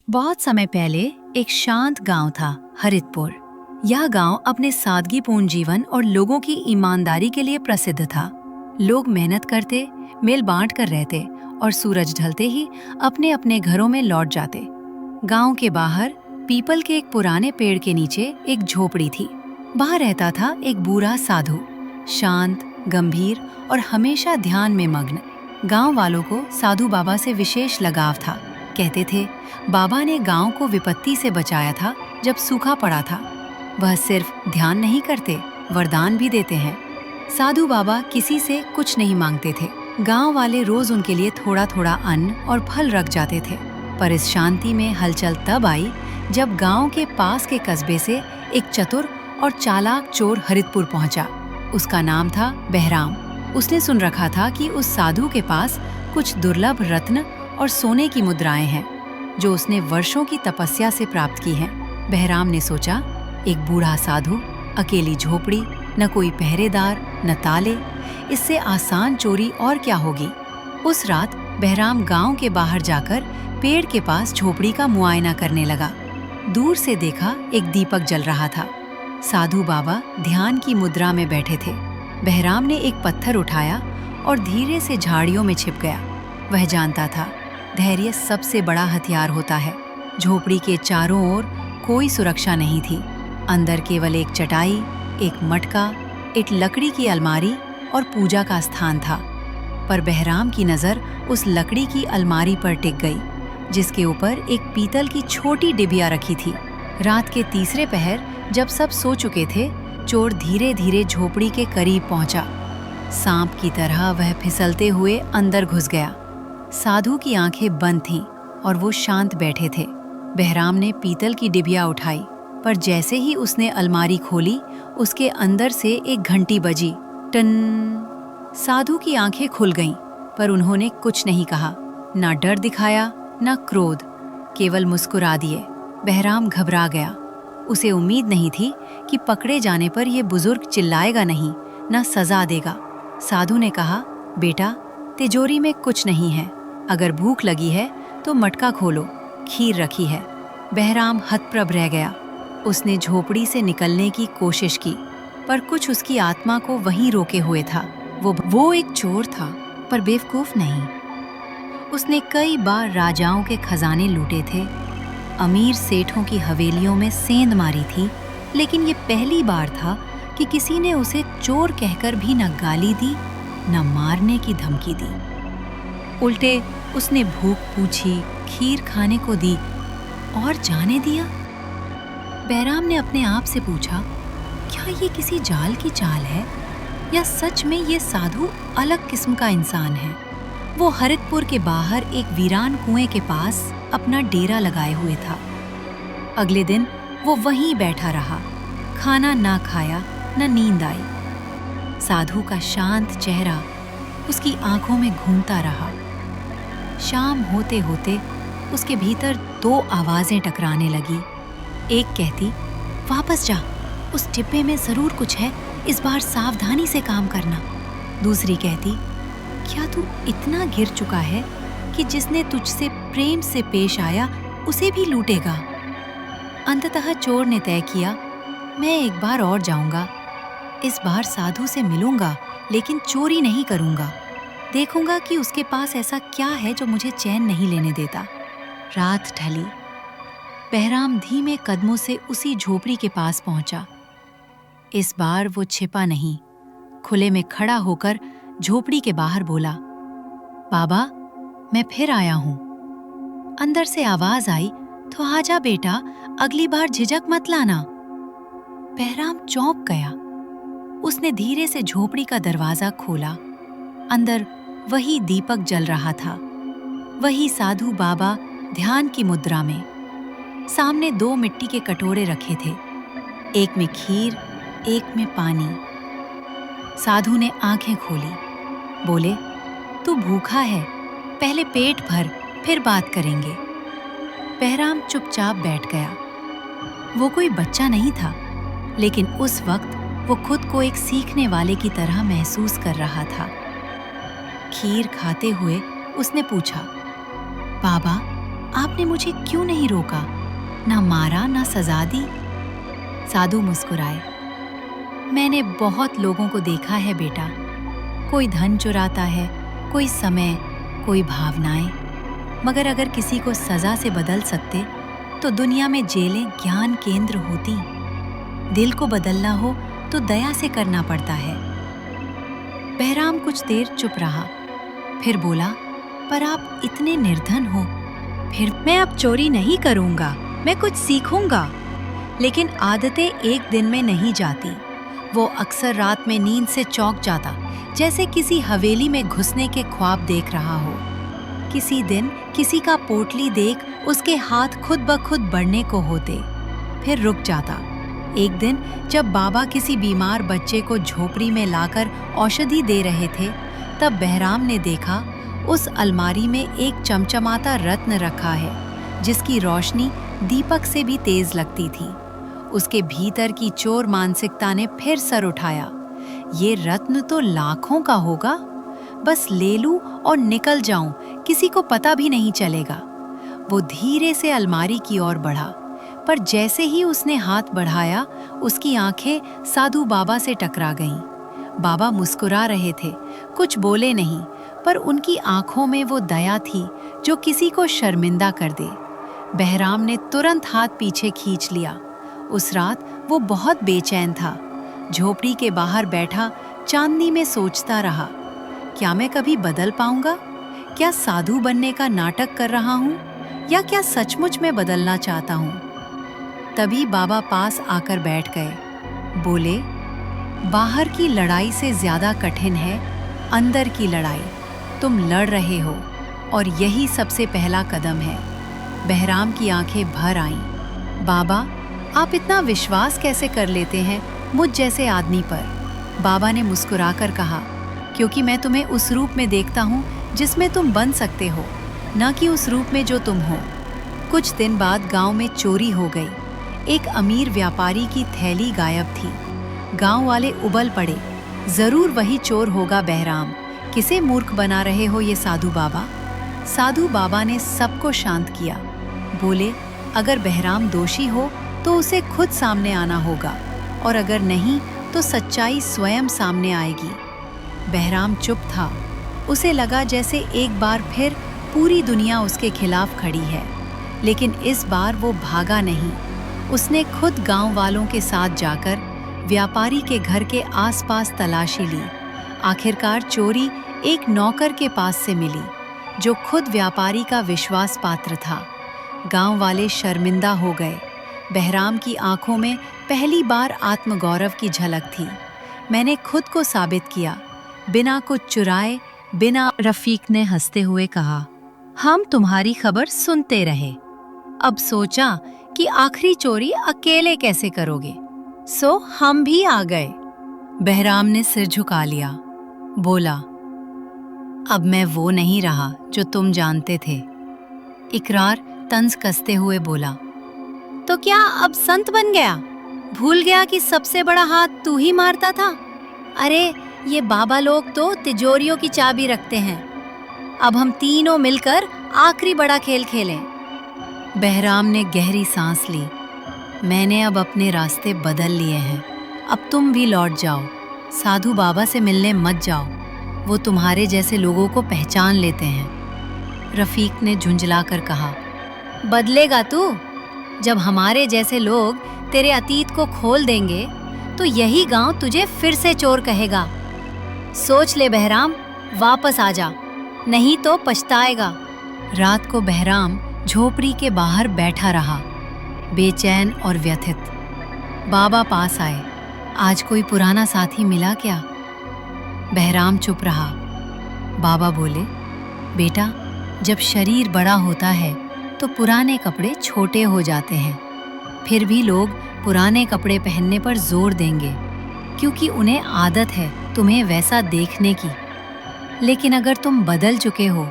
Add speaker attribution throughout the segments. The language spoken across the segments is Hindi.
Speaker 1: बहुत समय पहले एक शांत गांव था, हरितपुर। यह गांव अपने सादगीपूर्ण जीवन और लोगों की ईमानदारी के लिए प्रसिद्ध था। लोग मेहनत करते, मेल बांट कर रहते और सूरज ढलते ही अपने अपने घरों में लौट जाते। गांव के बाहर पीपल के एक पुराने पेड़ के नीचे एक झोपड़ी थी। वहां रहता था एक बूढ़ा साधु, शांत, गंभीर और हमेशा ध्यान में मग्न। गांव वालों को साधु बाबा से विशेष लगाव था। कहते थे, बाबा ने गांव को विपत्ति से बचाया था जब सूखा पड़ा था। वह सिर्फ ध्यान नहीं करते, वरदान भी देते हैं। साधु बाबा किसी से कुछ नहीं मांगते थे। गांव वाले रोज उनके लिए थोड़ा थोड़ा अन्न और फल रख जाते थे। पर इस शांति में हलचल तब आई जब गांव के पास के कस्बे से एक चतुर और चालाक चोर हरितपुर पहुंचा। उसका नाम था बहराम। उसने सुन रखा था कि उस साधु के पास कुछ दुर्लभ रत्न और सोने की मुद्राएं हैं, जो उसने वर्षों की तपस्या से प्राप्त की हैं। बहराम ने सोचा, एक बूढ़ा साधु, अकेली झोपड़ी, न कोई पहरेदार, न ताले, इससे आसान चोरी और क्या होगी। उस रात बहराम गांव के बाहर जाकर पेड़ के पास झोपड़ी का मुआयना करने लगा। दूर से देखा, एक दीपक जल रहा था। साधु बाबा ध्यान की मुद्रा में बैठे थे। बहराम ने एक पत्थर उठाया और धीरे से झाड़ियों में छिप गया। वह जानता था, धैर्य सबसे बड़ा हथियार होता है। झोपड़ी के चारों ओर कोई सुरक्षा नहीं थी। अंदर केवल एक चटाई, एक मटका, एक लकड़ी की अलमारी और पूजा का स्थान था। पर बहराम की नज़र उस लकड़ी की अलमारी पर टिक गई, जिसके ऊपर एक पीतल की छोटी डिबिया रखी थी। रात के तीसरे पहर जब सब सो चुके थे, चोर धीरे धीरे झोपड़ी के करीब पहुंचा। सांप की तरह वह फिसलते हुए अंदर घुस गया। साधु की आंखें बंद थीं और वो शांत बैठे थे। बहराम ने पीतल की डिबिया उठाई, पर जैसे ही उसने अलमारी खोली, उसके अंदर से एक घंटी बजी। टन! साधु की आंखें खुल गईं, पर उन्होंने कुछ नहीं कहा। ना डर दिखाया, ना क्रोध, केवल मुस्कुरा दिए। बहराम घबरा गया। उसे उम्मीद नहीं थी कि पकड़े जाने पर यह बुजुर्ग चिल्लाएगा नहीं, ना सजा देगा। साधु ने कहा, बेटा, तिजोरी में कुछ नहीं है। अगर भूख लगी है तो मटका खोलो, खीर रखी है। बहराम हतप्रभ रह गया। उसने झोपड़ी से निकलने की कोशिश की, पर कुछ उसकी आत्मा को वहीं रोके हुए था। वो एक चोर था, पर बेवकूफ नहीं। उसने कई बार राजाओं के खजाने लूटे थे, अमीर सेठों की हवेलियों में सेंध मारी थी, लेकिन ये पहली बार था कि किसी ने उसे चोर कहकर भी न गाली दी, न मारने की धमकी दी। उल्टे उसने भूख पूछी, खीर खाने को दी और जाने दिया। बहराम ने अपने आप से पूछा, क्या ये किसी जाल की चाल है, या सच में ये साधु अलग किस्म का इंसान है। वो हरितपुर के बाहर एक वीरान कुएं के पास अपना डेरा लगाए हुए था। अगले दिन वो वहीं बैठा रहा। खाना ना खाया, न नींद आई। साधु का शांत चेहरा उसकी आंखों में घूमता रहा। शाम होते होते उसके भीतर दो आवाजें टकराने लगी। एक कहती, वापस जा, उस डिब्बे में जरूर कुछ है, इस बार सावधानी से काम करना। दूसरी कहती, क्या तू इतना गिर चुका है कि जिसने तुझसे प्रेम से पेश आया उसे भी लूटेगा। अंततः चोर ने तय किया, मैं एक बार और जाऊंगा। इस बार साधु से मिलूंगा, लेकिन चोरी नहीं करूंगा। देखूंगा कि उसके पास ऐसा क्या है जो मुझे चैन नहीं लेने देता। रात ढली। बहराम धीमे कदमों से उसी झोपड़ी के पास पहुंचा। इस बार वो छिपा नहीं, खुले में खड़ा होकर झोपड़ी के बाहर बोला, बाबा, मैं फिर आया हूं। अंदर से आवाज आई, तो आजा बेटा, अगली बार झिझक मत लाना। बहराम चौंक गया। उसने धीरे से झोपड़ी का दरवाजा खोला। अंदर वही दीपक जल रहा था, वही साधु बाबा ध्यान की मुद्रा में। सामने दो मिट्टी के कटोरे रखे थे, एक में खीर, एक में पानी। साधु ने आंखें खोली, बोले, तू भूखा है, पहले पेट भर, फिर बात करेंगे। बहराम चुपचाप बैठ गया। वो कोई बच्चा नहीं था, लेकिन उस वक्त वो खुद को एक सीखने वाले की तरह महसूस कर रहा था। खीर खाते हुए उसने पूछा, बाबा, आपने मुझे क्यों नहीं रोका, ना मारा ना सजा दी? साधु मुस्कुराए। मैंने बहुत लोगों को देखा है बेटा, कोई धन चुराता है, कोई समय, कोई भावनाएं, मगर अगर किसी को सजा से बदल सकते तो दुनिया में जेलें ज्ञान केंद्र होती। दिल को बदलना हो तो दया से करना पड़ता है। बहराम कुछ देर चुप रहा, फिर बोला, पर आप इतने निर्धन हो। फिर मैं अब चोरी नहीं करूंगा, मैं कुछ सीखूंगा। लेकिन आदतें एक दिन में नहीं जाती। वो अक्सर रात में नींद से चौंक जाता, जैसे किसी हवेली में घुसने के ख्वाब देख रहा हो। किसी दिन किसी का पोटली देख उसके हाथ खुद ब खुद बढ़ने को होते, फिर रुक जाता। एक दिन जब बाबा किसी बीमार बच्चे को झोपड़ी में लाकर औषधि दे रहे थे, तब बहराम ने देखा उस अलमारी में एक चमचमाता रत्न रखा है, जिसकी रोशनी दीपक से भी तेज लगती थी। उसके भीतर की चोर मानसिकता ने फिर सर उठाया। ये रत्न तो लाखों का होगा, बस ले लूं और निकल जाऊं, किसी को पता भी नहीं चलेगा। वो धीरे से अलमारी की ओर बढ़ा, पर जैसे ही उसने हाथ बढ़ाया, उसकी आंखें साधु बाबा से टकरा गईं। बाबा मुस्कुरा रहे थे, कुछ बोले नहीं, पर उनकी आंखों में वो दया थी जो किसी को शर्मिंदा कर दे। बहराम ने तुरंत हाथ पीछे खींच लिया। उस रात वो बहुत बेचैन था। झोपड़ी के बाहर बैठा चांदनी में सोचता रहा, क्या मैं कभी बदल पाऊंगा? क्या साधु बनने का नाटक कर रहा हूँ, या क्या सचमुच में बदलना चाहता हूँ? तभी बाबा पास आकर बैठ गए। बोले, बाहर की लड़ाई से ज्यादा कठिन है अंदर की लड़ाई। तुम लड़ रहे हो और यही सबसे पहला कदम है। बहराम की आंखें भर आईं। बाबा, आप इतना विश्वास कैसे कर लेते हैं मुझ जैसे आदमी पर? बाबा ने मुस्कुराकर कहा, क्योंकि मैं तुम्हें उस रूप में देखता हूँ जिसमें तुम बन सकते हो, न कि उस रूप में जो तुम हो। कुछ दिन बाद गांव में चोरी हो गई। एक अमीर व्यापारी की थैली गायब थी। गांव वाले उबल पड़े, जरूर वही चोर होगा बहराम। किसे मूर्ख बना रहे हो ये साधु बाबा? साधु बाबा ने सबको शांत किया। बोले, अगर बहराम दोषी हो तो उसे खुद सामने आना होगा, और अगर नहीं तो सच्चाई स्वयं सामने आएगी। बहराम चुप था। उसे लगा जैसे एक बार फिर पूरी दुनिया उसके खिलाफ खड़ी है। लेकिन इस बार वो भागा नहीं। उसने खुद गांव वालों के साथ जाकर व्यापारी के घर के आसपास तलाशी ली। आखिरकार चोरी एक नौकर के पास से मिली, जो खुद व्यापारी का विश्वास पात्र था। गांव वाले शर्मिंदा हो गए। बहराम की आंखों में पहली बार आत्मगौरव की झलक थी। मैंने खुद को साबित किया, बिना कुछ चुराए, बिना। रफीक ने हंसते हुए कहा, हम तुम्हारी खबर सुनते रहे, अब सोचा कि आखिरी चोरी अकेले कैसे करोगे, सो हम भी आ गए। बहराम ने सिर झुका लिया। बोला, अब मैं वो नहीं रहा जो तुम जानते थे। इकरार तंज कसते हुए बोला, तो क्या अब संत बन गया? भूल गया कि सबसे बड़ा हाथ तू ही मारता था? अरे, ये बाबा लोग तो तिजोरियों की चाबी रखते हैं। अब हम तीनों मिलकर आखिरी बड़ा खेल खेलें। बहराम ने गहरी सांस ली। मैंने अब अपने रास्ते बदल लिए हैं। अब तुम भी लौट जाओ। साधु बाबा से मिलने मत जाओ, वो तुम्हारे जैसे लोगों को पहचान लेते हैं। रफीक ने झुंझलाकर कहा, बदलेगा तू? जब हमारे जैसे लोग तेरे अतीत को खोल देंगे तो यही गांव तुझे फिर से चोर कहेगा। सोच ले बहराम, वापस आ जा, नहीं तो पछताएगा। रात को बहराम झोपड़ी के बाहर बैठा रहा, बेचैन और व्यथित। बाबा पास आए। आज कोई पुराना साथी मिला क्या? बहराम चुप रहा। बाबा बोले, बेटा, जब शरीर बड़ा होता है तो पुराने कपड़े छोटे हो जाते हैं। फिर भी लोग पुराने कपड़े पहनने पर जोर देंगे, क्योंकि उन्हें आदत है तुम्हें वैसा देखने की। लेकिन अगर तुम बदल चुके हो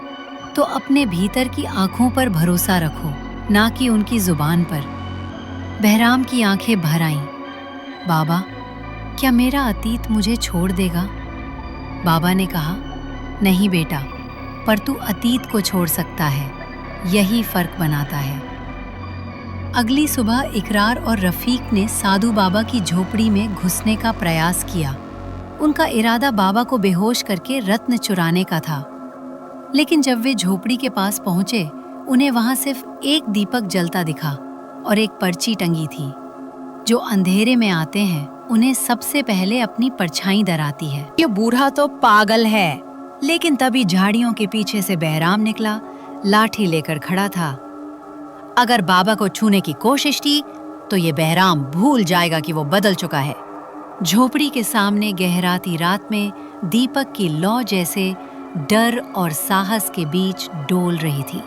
Speaker 1: तो अपने भीतर की आंखों पर भरोसा रखो, ना कि उनकी जुबान पर। बहराम की आंखें भर आईं। बाबा, क्या मेरा अतीत मुझे छोड़ देगा? बाबा ने कहा, नहीं बेटा, पर तू अतीत को छोड़ सकता है, यही फर्क बनाता है। अगली सुबह इकरार और रफीक ने साधु बाबा की झोपड़ी में घुसने का प्रयास किया। उनका इरादा बाबा को बेहोश करके रत्न चुराने का था। लेकिन जब वे झोपड़ी के पास पहुंचे, उन्हें वहां सिर्फ एक दीपक जलता दिखा और एक पर्ची टंगी थी। जो अंधेरे में आते हैं उन्हें सबसे पहले अपनी परछाई डराती है। ये बूढ़ा तो पागल है। लेकिन तभी झाड़ियों के पीछे से बहराम निकला, लाठी लेकर खड़ा था। अगर बाबा को छूने की कोशिश की तो ये बहराम भूल जाएगा कि वो बदल चुका है। झोपड़ी के सामने गहराती रात में दीपक की लौ जैसे डर और साहस के बीच डोल रही थी।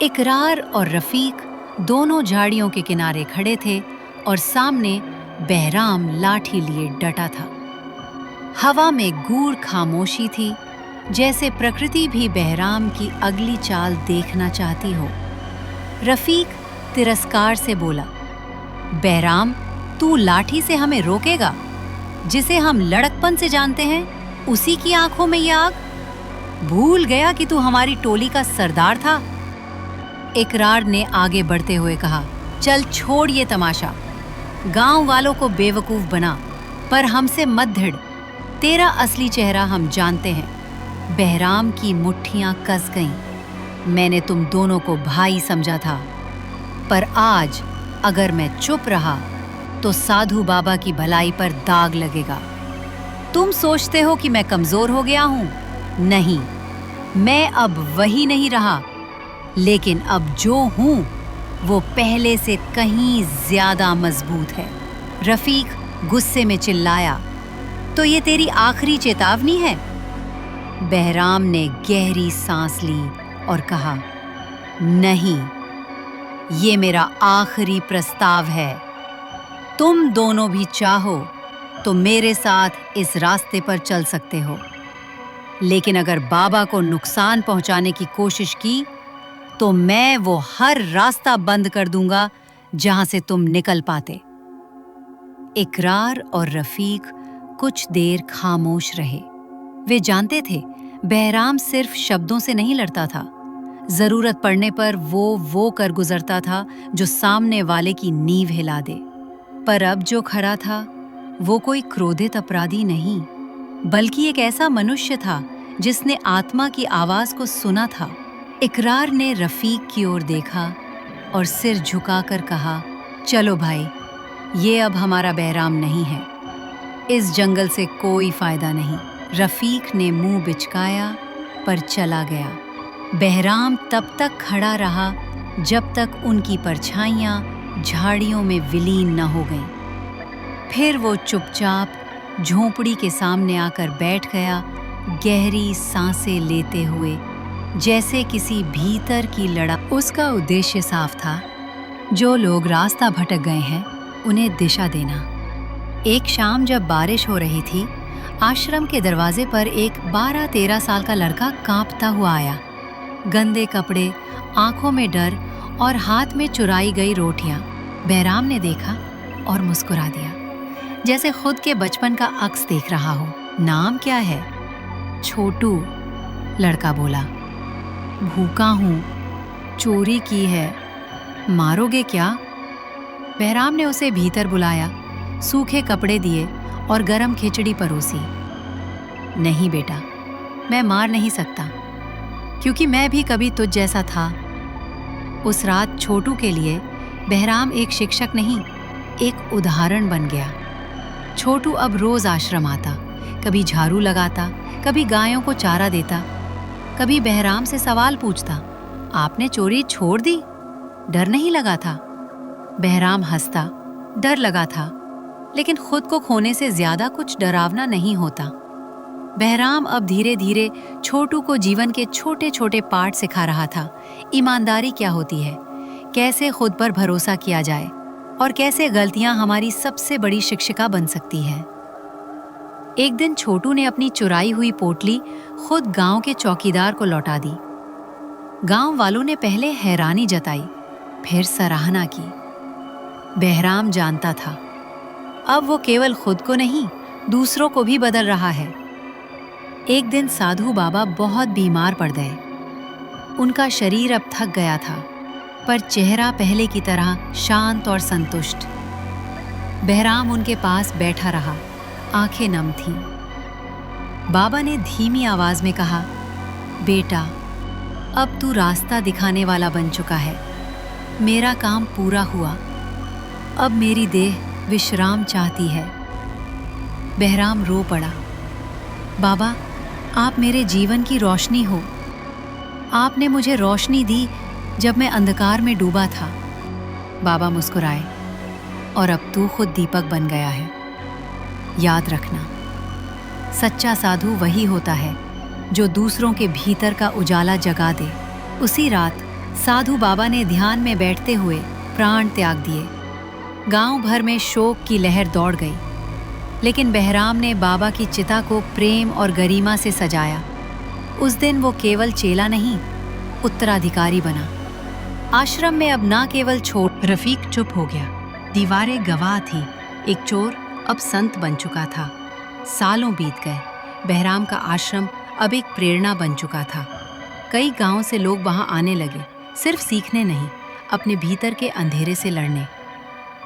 Speaker 1: इकरार और रफीक दोनों झाड़ियों के किनारे खड़े थे और सामने बहराम लाठी लिए डटा था। हवा में गूढ़ खामोशी थी, जैसे प्रकृति भी बहराम की अगली चाल देखना चाहती हो। रफीक तिरस्कार से बोला, बहराम, तू लाठी से हमें रोकेगा? जिसे हम लड़कपन से जानते हैं, उसी की आंखों में ये आग? भूल गया कि तू हमारी टोली का सरदार था? इकरार ने आगे बढ़ते हुए कहा, चल छोड़ ये तमाशा। गांव वालों को बेवकूफ बना, पर हमसे मत भिड़। तेरा असली चेहरा हम जानते हैं। बहराम की मुट्ठियां कस गईं। मैंने तुम दोनों को भाई समझा था, पर आज अगर मैं चुप रहा तो साधु बाबा की भलाई पर दाग लगेगा। तुम सोचते हो कि मैं कमजोर हो गया हूं? नहीं, मैं अब वही नहीं रहा, लेकिन अब जो हूं वो पहले से कहीं ज्यादा मजबूत है। रफीक गुस्से में चिल्लाया, तो ये तेरी आखिरी चेतावनी है? बहराम ने गहरी सांस ली और कहा, नहीं, ये मेरा आखिरी प्रस्ताव है। तुम दोनों भी चाहो तो मेरे साथ इस रास्ते पर चल सकते हो, लेकिन अगर बाबा को नुकसान पहुंचाने की कोशिश की तो मैं वो हर रास्ता बंद कर दूंगा जहां से तुम निकल पाते। इकरार और रफीक कुछ देर खामोश रहे। वे जानते थे बहराम सिर्फ शब्दों से नहीं लड़ता था। जरूरत पड़ने पर वो कर गुजरता था जो सामने वाले की नींव हिला दे। पर अब जो खड़ा था वो कोई क्रोधित अपराधी नहीं, बल्कि एक ऐसा मनुष्य था जिसने आत्मा की आवाज को सुना था। इकरार ने रफीक की ओर देखा और सिर झुकाकर कहा, चलो भाई, ये अब हमारा बहराम नहीं है। इस जंगल से कोई फायदा नहीं। रफीक ने मुंह बिचकाया पर चला गया। बहराम तब तक खड़ा रहा जब तक उनकी परछाइयां झाड़ियों में विलीन न हो गईं। फिर वो चुपचाप झोंपड़ी के सामने आकर बैठ गया, गहरी सांसें लेते हुए, जैसे किसी भीतर की लड़ाई। उसका उद्देश्य साफ था, जो लोग रास्ता भटक गए हैं उन्हें दिशा देना। एक शाम जब बारिश हो रही थी, आश्रम के दरवाजे पर एक 12-13 साल का लड़का कांपता हुआ आया। गंदे कपड़े, आंखों में डर और हाथ में चुराई गई रोटियां। बहराम ने देखा और मुस्कुरा दिया, जैसे खुद के बचपन का अक्स देख रहा हो। नाम क्या है? छोटू, लड़का बोला। भूखा हूँ, चोरी की है, मारोगे क्या? बहराम ने उसे भीतर बुलाया, सूखे कपड़े दिए और गरम खिचड़ी परोसी। नहीं बेटा, मैं मार नहीं सकता, क्योंकि मैं भी कभी तुझ जैसा था। उस रात छोटू के लिए बहराम एक शिक्षक नहीं, एक उदाहरण बन गया। छोटू अब रोज आश्रम आता, कभी झाड़ू लगाता, कभी गायों को चारा देता, कभी बहराम से सवाल पूछता, आपने चोरी छोड़ दी? डर नहीं लगा था? बहराम हंसता, डर लगा था, लेकिन खुद को खोने से ज्यादा कुछ डरावना नहीं होता। बहराम अब धीरे धीरे छोटू को जीवन के छोटे छोटे पाठ सिखा रहा था। ईमानदारी क्या होती है, कैसे खुद पर भरोसा किया जाए और कैसे गलतियां हमारी सबसे बड़ी शिक्षिका बन सकती है। एक दिन छोटू ने अपनी चुराई हुई पोटली खुद गांव के चौकीदार को लौटा दी। गांव वालों ने पहले हैरानी जताई, फिर सराहना की। बहराम जानता था, अब वो केवल खुद को नहीं, दूसरों को भी बदल रहा है। एक दिन साधु बाबा बहुत बीमार पड़ गए। उनका शरीर अब थक गया था, पर चेहरा पहले की तरह शांत और संतुष्ट। बहराम उनके पास बैठा रहा, आंखें नम थीं। बाबा ने धीमी आवाज में कहा, बेटा, अब तू रास्ता दिखाने वाला बन चुका है। मेरा काम पूरा हुआ। अब मेरी देह विश्राम चाहती है। बहराम रो पड़ा। बाबा, आप मेरे जीवन की रोशनी हो। आपने मुझे रोशनी दी जब मैं अंधकार में डूबा था। बाबा मुस्कुराए, और अब तू खुद दीपक बन गया है। याद रखना, सच्चा साधु वही होता है जो दूसरों के भीतर का उजाला जगा दे। उसी रात साधु बाबा ने ध्यान में बैठते हुए प्राण त्याग दिए। गांव भर में शोक की लहर दौड़ गई, लेकिन बहराम ने बाबा की चिता को प्रेम और गरिमा से सजाया। उस दिन वो केवल चेला नहीं, उत्तराधिकारी बना। आश्रम में अब ना केवल छोट रफीक चुप हो गया, दीवारें गवाह थी। एक चोर अब संत बन चुका था। सालों बीत गए, बहराम का आश्रम अब एक प्रेरणा बन चुका था। कई गांव से लोग वहां आने लगे, सिर्फ सीखने नहीं, अपने भीतर के अंधेरे से लड़ने।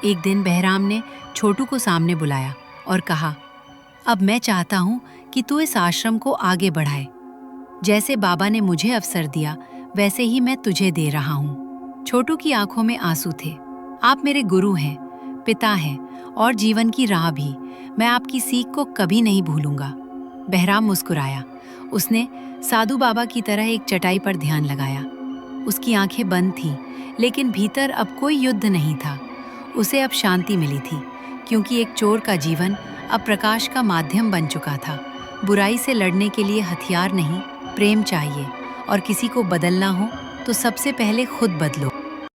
Speaker 1: एक दिन बहराम ने छोटू को सामने बुलाया और कहा, अब मैं चाहता हूं कि तू इस आश्रम को आगे बढ़ाए। जैसे बाबा ने मुझे अवसर दिया, वैसे ही मैं तुझे दे रहा हूं। छोटू की आंखों में आंसू थे। आप मेरे गुरु हैं, पिता हैं, और जीवन की राह भी। मैं आपकी सीख को कभी नहीं भूलूंगा। बहराम मुस्कुराया। उसने साधु बाबा की तरह एक चटाई पर ध्यान लगाया। उसकी आंखें बंद थीं, लेकिन भीतर अब कोई युद्ध नहीं था। उसे अब शांति मिली थी, क्योंकि एक चोर का जीवन अब प्रकाश का माध्यम बन चुका था। बुराई से लड़ने के लिए हथियार नहीं, प्रेम चाहिए। और किसी को बदलना हो तो सबसे पहले खुद बदलो।